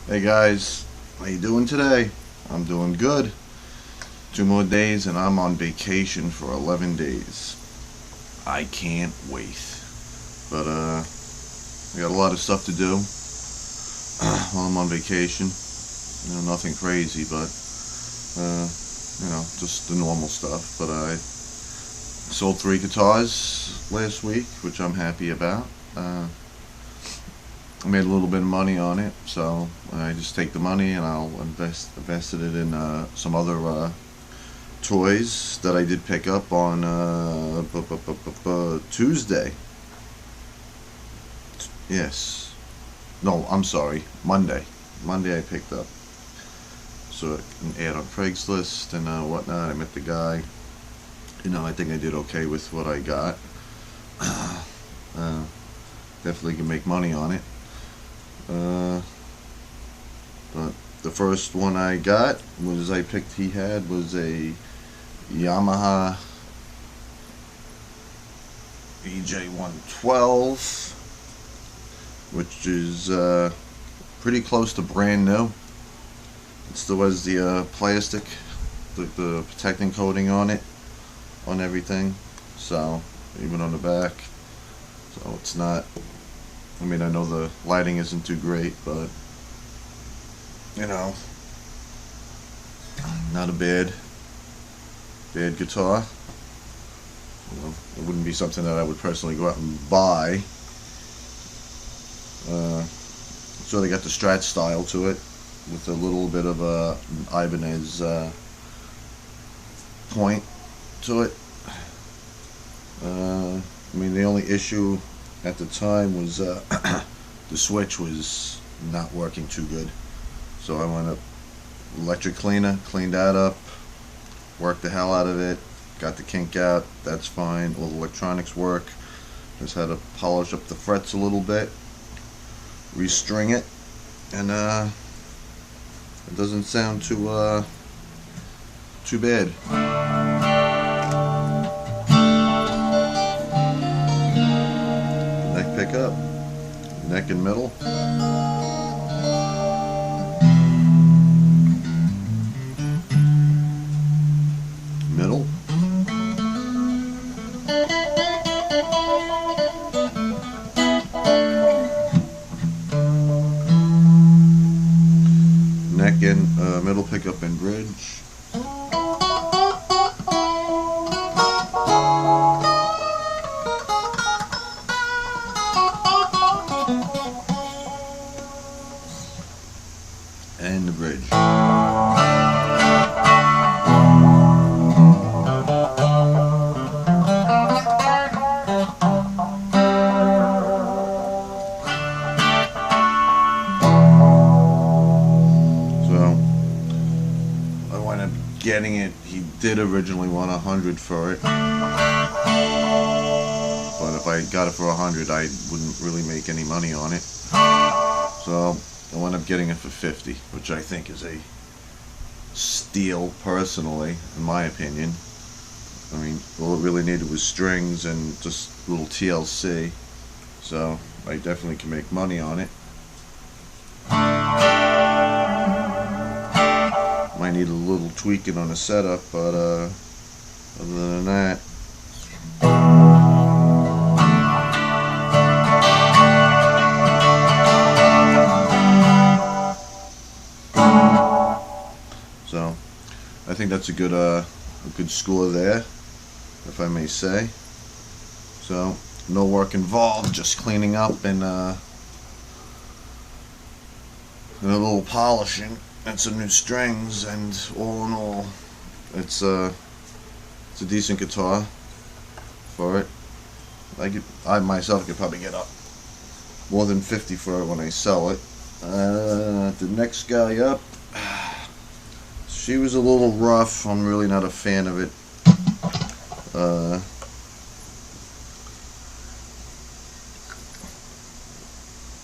Hey guys, how you doing today? I'm doing good. 2 more days and I'm on vacation for 11 days. I can't wait. But I got a lot of stuff to do while I'm on vacation. Nothing crazy, but just the normal stuff. But I sold 3 guitars last week, which I'm happy about. I made a little bit of money on it, so I just take the money and I'll invested it in some other toys that I did pick up on Tuesday. Yes, no, I'm sorry, Monday. Monday I picked up. So an ad on Craigslist and whatnot. I met the guy. I think I did okay with what I got. Definitely can make money on it. But the first one I got was he was a Yamaha EJ112, which is pretty close to brand new. It still has the plastic, the protecting coating on it, on everything. So even on the back, so it's not. I mean, I know the lighting isn't too great, but not a bad guitar. It wouldn't be something that I would personally go out and buy. So they got the Strat style to it, with a little bit of a Ibanez point to it. I mean, the only issue at the time was the switch was not working too good. So I went up electric cleaner, cleaned that up, worked the hell out of it, got the kink out, that's fine. All the electronics work. Just had to polish up the frets a little bit, restring it, and it doesn't sound too bad. Neck pickup, neck and middle. Middle. Neck and middle pickup and bridge. And the bridge. Getting it, he did originally want 100 for it, but if I got it for 100 I wouldn't really make any money on it, so I wound up getting it for 50, which I think is a steal personally, in my opinion. I mean, all it really needed was strings and just little TLC, so I definitely can make money on it. Might need a little tweaking on the setup, but other than that, so I think that's a good score there, if I may say. So no work involved, just cleaning up and a little polishing and some new strings, and all in all, it's a decent guitar for it. I myself could probably get up more than 50 for it when I sell it. The next guy up, she was a little rough. I'm really not a fan of it.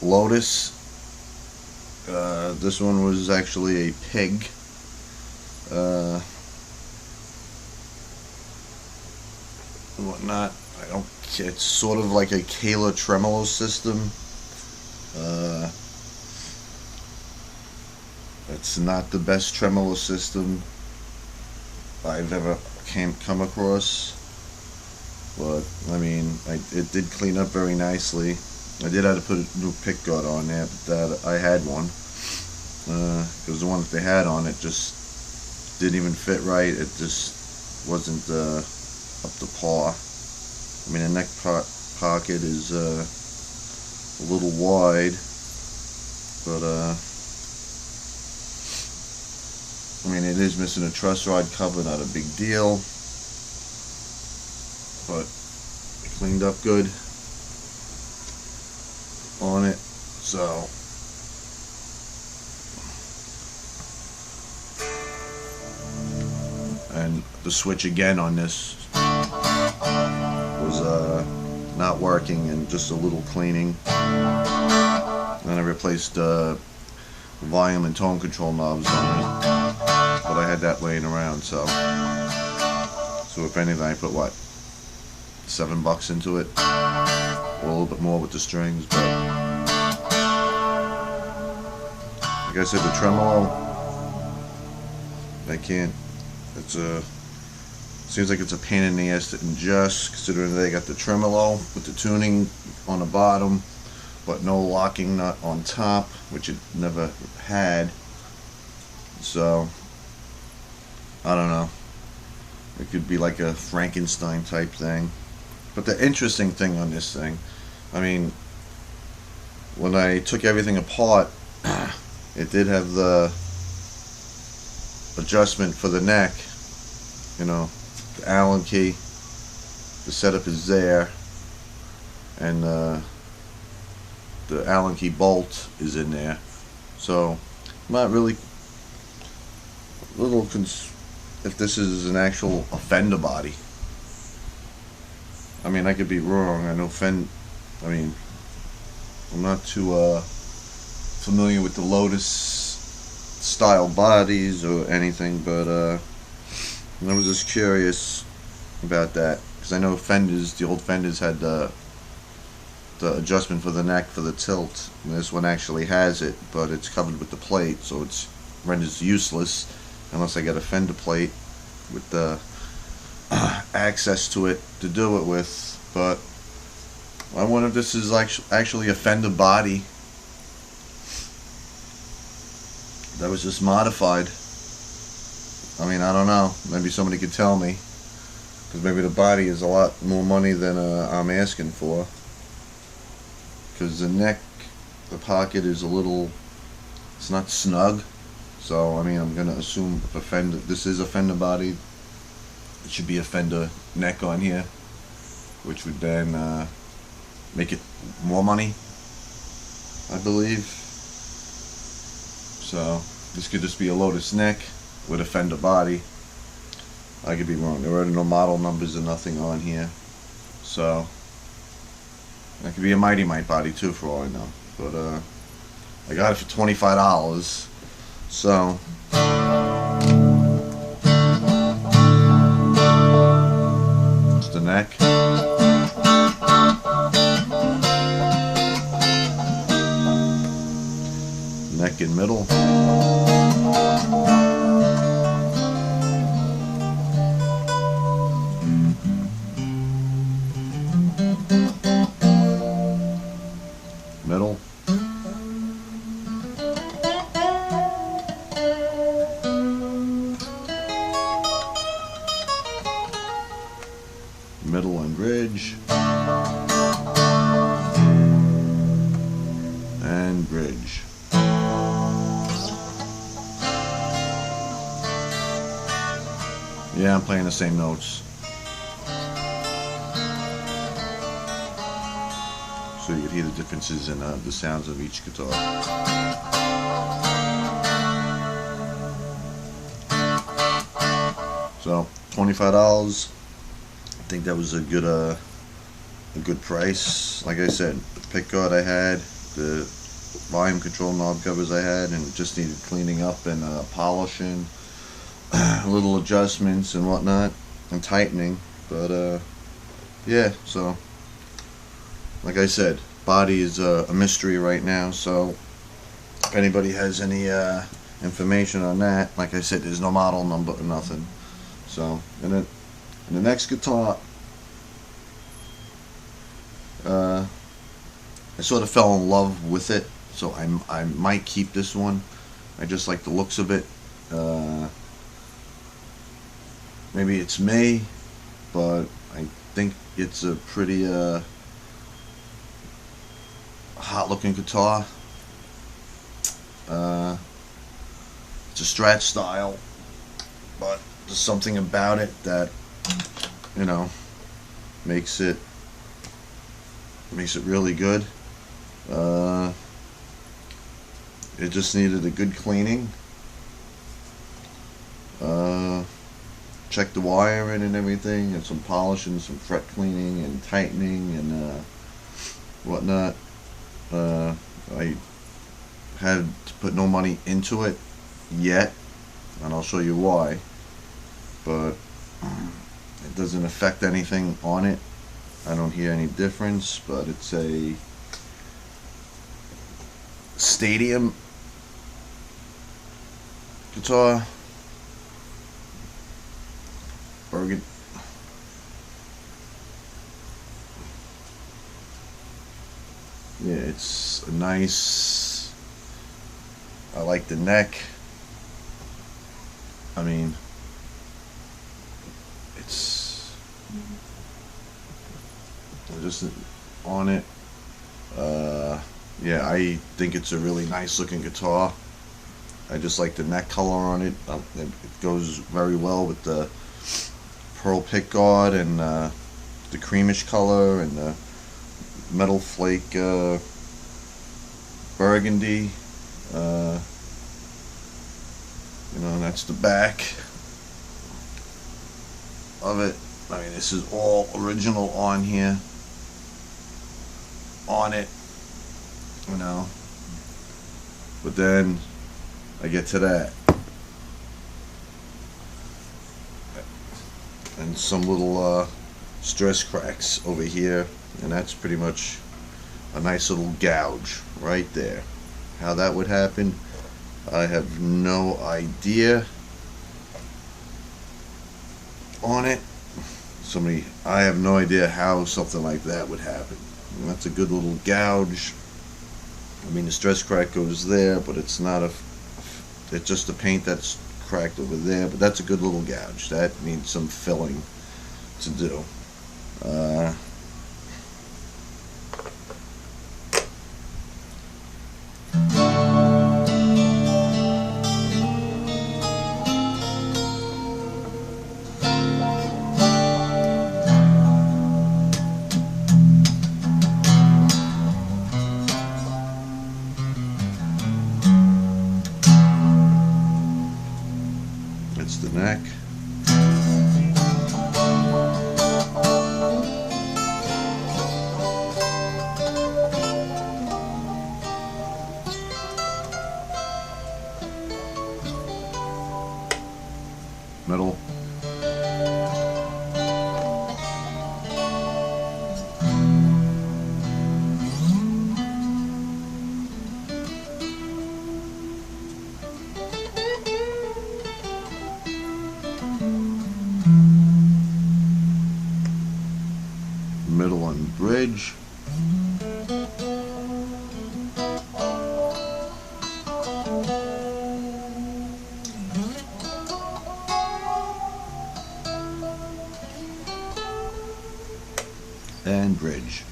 Lotus. This one was actually a pig. And whatnot. It's sort of like a Kayla tremolo system. It's not the best tremolo system I've ever come across, but I mean, it did clean up very nicely. I did have to put a new pick guard on there, but that I had one, because the one that they had on it just didn't even fit right. It just wasn't up to par. I mean, the neck pocket is a little wide, but I mean, it is missing a truss rod cover, not a big deal, but it cleaned up good on it. So and the switch again on this was not working, and just a little cleaning. Then I replaced volume and tone control knobs on it, but I had that laying around, so if anything, I put what, $7 into it, or a little bit more with the strings. But like I said, the tremolo, I can't, seems like it's a pain in the ass to adjust, considering they got the tremolo with the tuning on the bottom, but no locking nut on top, which it never had. So I don't know, it could be like a Frankenstein type thing. But the interesting thing on this thing, I mean, when I took everything apart, it did have the adjustment for the neck, you know, the Allen key, the setup is there, and the Allen key bolt is in there. So I'm not really if this is an actual fender body. I mean, I could be wrong. I know I mean, I'm not too familiar with the Lotus style bodies or anything, but I was just curious about that, because I know the old Fenders had the adjustment for the neck for the tilt, and this one actually has it, but it's covered with the plate, so it's renders useless unless I get a Fender plate with the access to it to do it with. But I wonder if this is actually a Fender body that was just modified. I mean, I don't know. Maybe somebody could tell me, because maybe the body is a lot more money than I'm asking for. Because the neck, the pocket is a little, it's not snug. So I mean, I'm gonna assume if this is a Fender body, it should be a Fender neck on here, which would then make it more money, I believe. So this could just be a Lotus neck with a Fender body. I could be wrong. There are no model numbers or nothing on here, so that could be a Mighty Mite body too, for all I know. But I got it for $25. So it's the neck. Neck in middle. Middle. Middle and bridge. And bridge. Yeah, I'm playing the same notes, so you can hear the differences in the sounds of each guitar. So $25. I think that was a good price. Like I said, the pick guard I had, the volume control knob covers I had, and it just needed cleaning up and polishing, little adjustments and whatnot, and tightening. But yeah, so like I said, body is a mystery right now. So if anybody has any information on that. Like I said, there's no model number or nothing. So, and then the next guitar, I sort of fell in love with it, so I might keep this one. I just like the looks of it. Maybe it's me, but I think it's a pretty hot looking guitar. It's a Strat style, but there's something about it that, you know, makes it really good. It just needed a good cleaning. Check the wiring and everything, and some polishing, some fret cleaning and tightening and whatnot. I had to put no money into it yet, and I'll show you why. But it doesn't affect anything on it. I don't hear any difference, but it's a stadium guitar. Burgundy. Yeah, it's a nice, I like the neck. I mean, it's just on it. Yeah, I think it's a really nice looking guitar. I just like the neck color on it. It goes very well with the pearl pickguard and the creamish color and the metal flake burgundy. You know, and that's the back of it. I mean, this is all original on here, on it, you know. But then I get to that, and some little stress cracks over here, and that's pretty much a nice little gouge right there. How that would happen, I have no idea on it. I have no idea how something like that would happen. And that's a good little gouge. I mean, the stress crack goes there, but it's not it's just the paint that's cracked over there, but that's a good little gouge. That needs some filling to do. It's the neck. Middle. Middle on bridge. And bridge.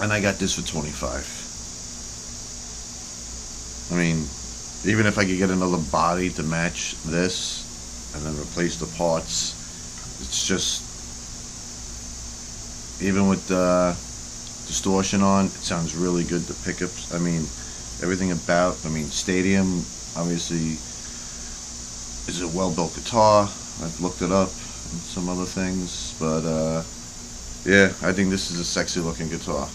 And I got this for $25. I mean, even if I could get another body to match this and then replace the parts, it's just even with the distortion on, it sounds really good. The pickups, I mean, everything about, I mean, Stadium obviously is a well-built guitar. I've looked it up and some other things, but yeah, I think this is a sexy looking guitar.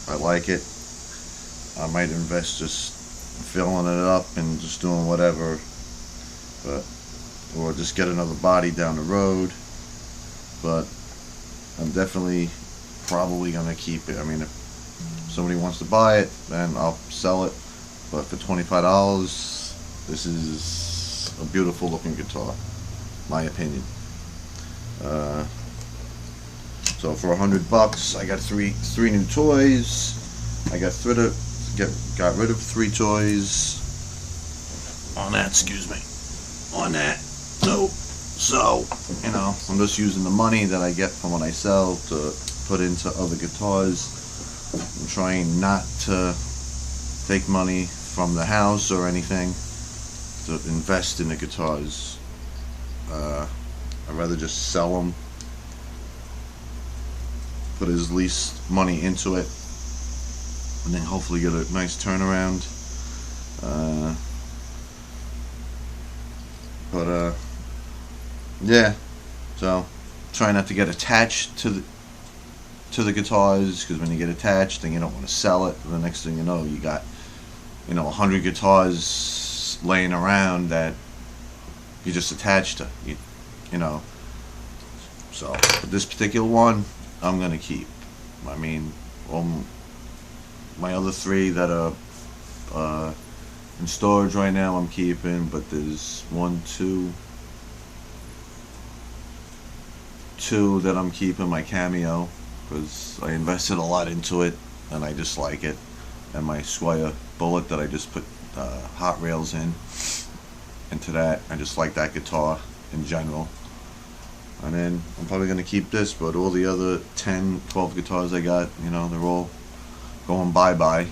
I like it. I might invest just filling it up and just doing whatever, but or just get another body down the road. But I'm definitely probably gonna keep it. I mean, if somebody wants to buy it, then I'll sell it. But for $25, this is a beautiful looking guitar, my opinion. So for $100, I got three new toys. I got rid of 3 toys on that. Excuse me, on that. So you know, I'm just using the money that I get from what I sell to put into other guitars. I'm trying not to take money from the house or anything to invest in the guitars. I'd rather just sell them, put as least money into it, and then hopefully get a nice turnaround. Yeah, so try not to get attached to the guitars, because when you get attached, then you don't want to sell it. The next thing you know, you got 100 guitars laying around that you just attached to. You know. So this particular one, I'm gonna keep. I mean, my other 3 that are in storage right now, I'm keeping. But there's 2 that I'm keeping, my Cameo, because I invested a lot into it and I just like it, and my Squire Bullet that I just put hot rails into that. I just like that guitar in general. And then I'm probably going to keep this, but all the other 10, 12 guitars I got, they're all going bye-bye.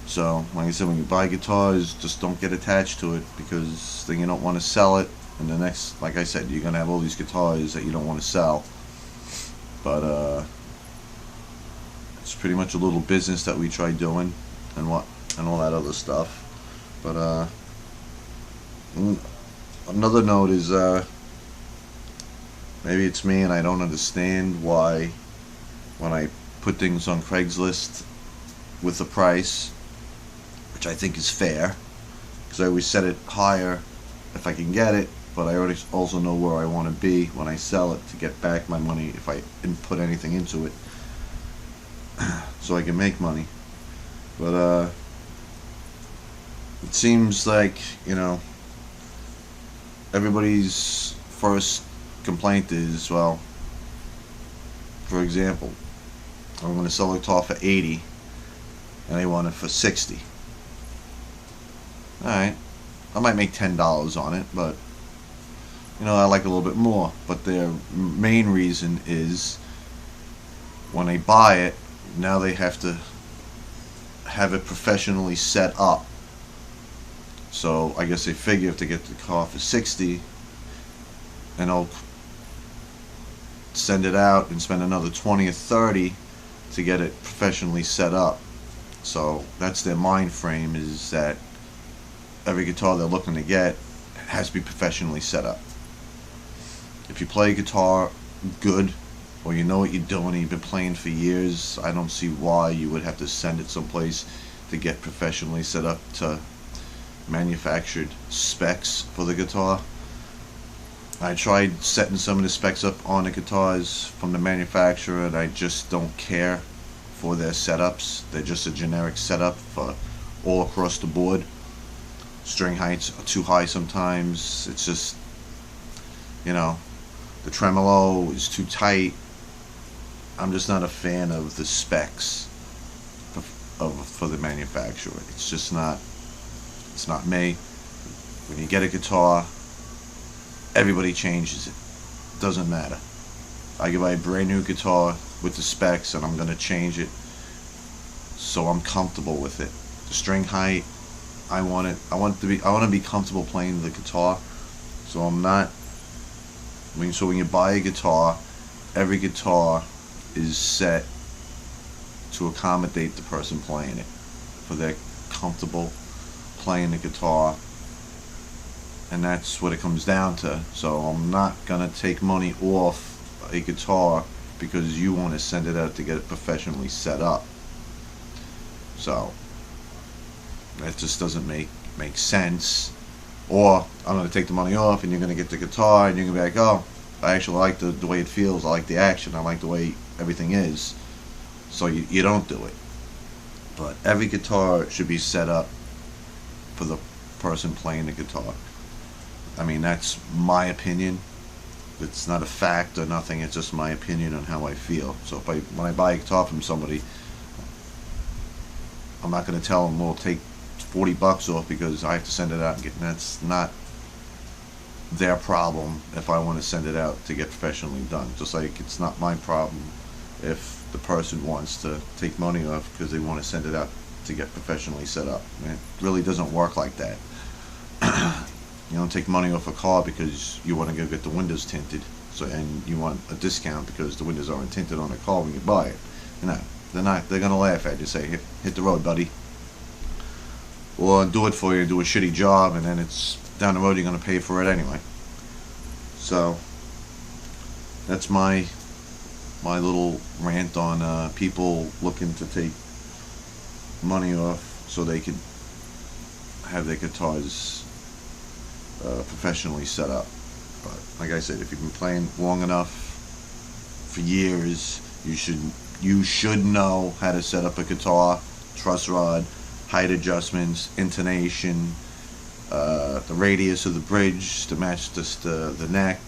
So, like I said, when you buy guitars, just don't get attached to it, because then you don't want to sell it. And the next, like I said, you're going to have all these guitars that you don't want to sell. But it's pretty much a little business that we try doing, and all that other stuff. But another note is, maybe it's me and I don't understand why when I put things on Craigslist with the price, which I think is fair, because I always set it higher if I can get it, but I already also know where I want to be when I sell it to get back my money if I didn't put anything into it, so I can make money. But it seems like, everybody's first complaint is, well, for example, I'm going to sell a guitar for 80 and they want it for 60. Alright, I might make $10 on it, but I like a little bit more. But their main reason is when they buy it, now they have to have it professionally set up. So I guess they figure if they get the car for 60, and they'll send it out and spend another 20 or 30 to get it professionally set up. So that's their mind frame, is that every guitar they're looking to get has to be professionally set up. If you play guitar good, or you know what you're doing and you've been playing for years, I don't see why you would have to send it someplace to get professionally set up to manufactured specs for the guitar. I tried setting some of the specs up on the guitars from the manufacturer, and I just don't care for their setups. They're just a generic setup for all across the board. String heights are too high sometimes. It's just, the tremolo is too tight. I'm just not a fan of the specs for the manufacturer. It's just not, it's not me. When you get a guitar, everybody changes it. Doesn't matter. I can buy a brand new guitar with the specs, and I'm going to change it so I'm comfortable with it. The string height, I want to be comfortable playing the guitar. So I'm not. So when you buy a guitar, every guitar is set to accommodate the person playing it, for they're comfortable playing the guitar, and that's what it comes down to. So I'm not gonna take money off a guitar because you want to send it out to get it professionally set up. So that just doesn't make sense. Or I'm going to take the money off and you're going to get the guitar and you're going to be like, oh, I actually like the way it feels, I like the action, I like the way everything is. So you don't do it. But every guitar should be set up for the person playing the guitar. I mean, that's my opinion. It's not a fact or nothing, it's just my opinion on how I feel. So when I buy a guitar from somebody, I'm not going to tell them, well, take $40 off because I have to send it out and get. That's not their problem if I want to send it out to get professionally done. Just like it's not my problem if the person wants to take money off because they want to send it out to get professionally set up. I mean, it really doesn't work like that. You don't take money off a car because you want to go get the windows tinted, and you want a discount because the windows aren't tinted on a car when you buy it. You know, they're not. They're gonna laugh at you, say, hit the road, buddy. Or do it for you, do a shitty job, and then it's down the road you're going to pay for it anyway. So that's my little rant on people looking to take money off so they could have their guitars professionally set up. But like I said, if you've been playing long enough, for years, you should know how to set up a guitar, truss rod, height adjustments, intonation, the radius of the bridge to match the neck.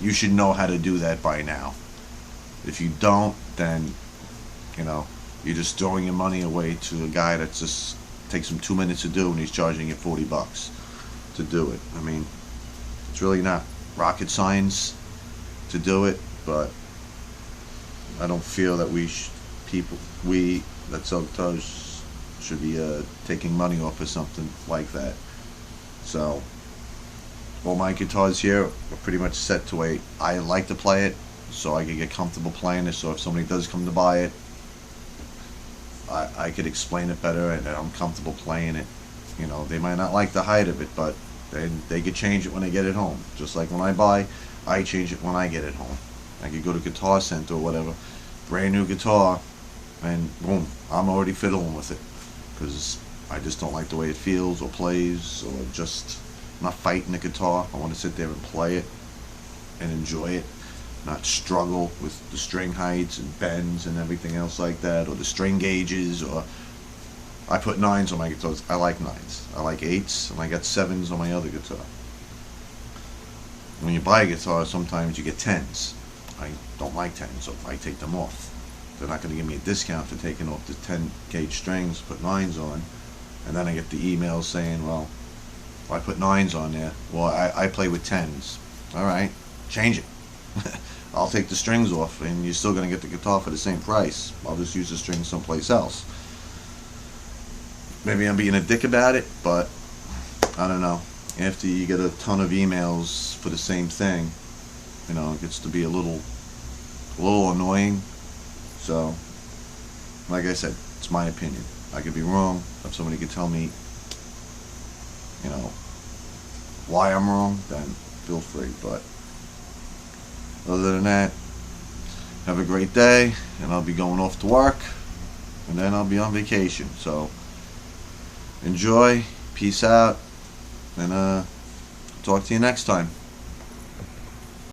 You should know how to do that by now. If you don't, then you're just throwing your money away to a guy that just takes him 2 minutes to do, and he's charging you $40 to do it. I mean, it's really not rocket science to do it, but I don't feel that we that sell guitars should be taking money off or something like that. So all my guitars here are pretty much set to way I like to play it, so I can get comfortable playing it. So if somebody does come to buy it, I could explain it better and I'm comfortable playing it. They might not like the height of it, but they could change it when they get it home. Just like when I buy, I change it when I get it home. I could go to Guitar Center or whatever, brand new guitar, and boom, I'm already fiddling with it because I just don't like the way it feels or plays, or just not fighting the guitar. I want to sit there and play it and enjoy it, not struggle with the string heights and bends and everything else like that, or the string gauges. Or I put 9s on my guitars. I like 9s. I like 8s, and I got 7s on my other guitar. When you buy a guitar, sometimes you get 10s. I don't like 10s, so I take them off. They're not going to give me a discount for taking off the 10 gauge strings, put 9s on, and then I get the emails saying, well, I put 9s on there. Well, I play with 10s. Alright, change it. I'll take the strings off, and you're still going to get the guitar for the same price. I'll just use the strings someplace else. Maybe I'm being a dick about it, but I don't know. After you get a ton of emails for the same thing, it gets to be a little annoying. So, like I said, it's my opinion. I could be wrong. If somebody could tell me, why I'm wrong, then feel free. But other than that, have a great day, and I'll be going off to work, and then I'll be on vacation. So, enjoy, peace out, and talk to you next time.